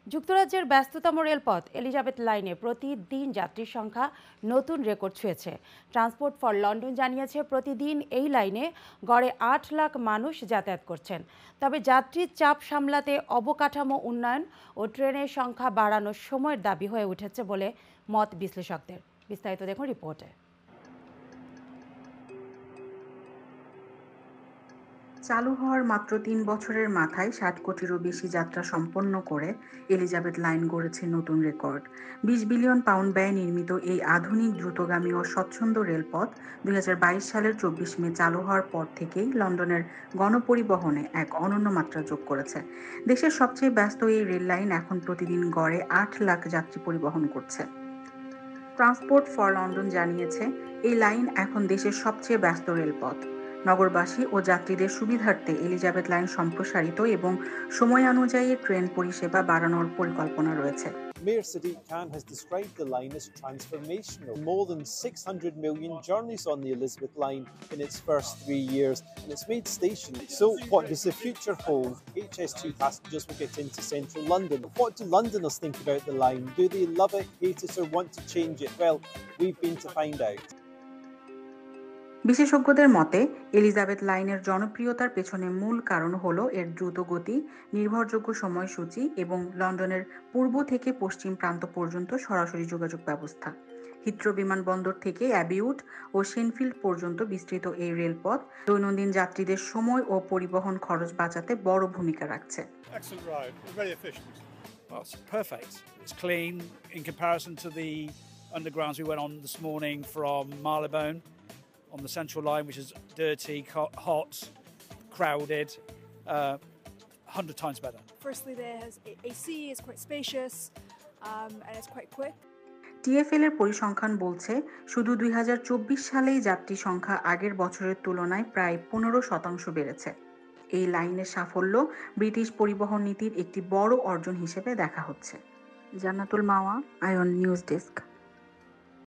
যুক্তরাজ্যের ব্যস্ততম রেলপথ এলিজাবেথ লাইনে প্রতিদিন যাত্রীর সংখ্যা নতুন রেকর্ড ছুঁয়েছে। ট্রান্সপোর্ট ফর লন্ডন জানিয়েছে প্রতিদিন এই লাইনে গড়ে ৮ লাখ মানুষ যাতায়াত করছেন। তবে যাত্রীর চাপ সামলাতে অবকাঠামো উন্নয়ন ও ট্রেনের সংখ্যা বাড়ানোর সময়ের দাবি হয়ে উঠেছে বলে মত বিশ্লেষকদের। বিস্তারিত দেখুন রিপোর্টে। চালু হওয়ার মাত্র ৩ বছরের মাথায় ৬০ কোটিরও বেশি যাত্রা সম্পন্ন করে এলিজাবেথ লাইন গড়েছে নতুন রেকর্ড। ২০ বিলিয়ন পাউন্ড ব্যয়ে নির্মিত এই আধুনিক দ্রুতগামী ও স্বচ্ছন্দ রেলপথ ২০২২ সালের ২৪ মে চালু হওয়ার পর থেকেই লন্ডনের গণপরিবহনে এক অনন্য মাত্রা যোগ করেছে। দেশের সবচেয়ে ব্যস্ত এই রেল লাইন এখন প্রতিদিন গড়ে ৮ লাখ যাত্রী পরিবহন করছে। ট্রান্সপোর্ট ফর লন্ডন জানিয়েছে এই লাইন এখন দেশের সবচেয়ে ব্যস্ত রেলপথ। নগরবাসী ও যাত্রীদের সুবিধার্থে এলিজাবেথ লাইন সম্প্রসারিত এবং সময়ানুযায়ী ট্রেন পরিষেবা বাড়ানোর পরিকল্পনা রয়েছে। Mayor Sadiq Khan has described the line as transformational. More than 600 million journeys on the Elizabeth line in its first 3 years, and it's made stations. So what does the future hold? HS2 passengers will get into central London. What do Londoners think about the line? Do they love it, hate it, or want to change it? Well, we've been to find out. বিশেষজ্ঞদের মতে Elizabeth লাইনের জনপ্রিয়তার পেছনে মূল কারণ হলো এর দ্রুত গতি, নির্ভরযোগ্য সময়সূচি এবং লন্ডনের পূর্ব থেকে পশ্চিম প্রান্ত পর্যন্ত সরাসরি যোগাযোগ ব্যবস্থা। হিথ্রো বিমানবন্দর থেকে অ্যাবিউড ও শেনফিল্ড পর্যন্ত বিস্তৃত এই রেলপথ দৈনন্দিন যাত্রীদের সময় ও পরিবহন খরচ বাঁচাতে বড় ভূমিকা রাখছে। Excellent ride, very efficient. Well, it's perfect. It's clean in comparison to the undergrounds we went on this morning from Marylebone on the central line, which is dirty, hot, crowded, 100 times better. Firstly, there's AC, it's quite spacious, and it's quite quick. TfL এর পরিসংখ্যান বলছে শুধু ২০২৪ সালেই যাত্রী সংখ্যা আগের বছরের তুলনায় প্রায় ১৫% বেড়েছে। এই লাইনের সাফল্য ব্রিটিশ পরিবহন নীতির একটি বড় অর্জন হিসেবে দেখা হচ্ছে। জান্নাতুল মাওয়া, আয়ন নিউজ ডেস্ক।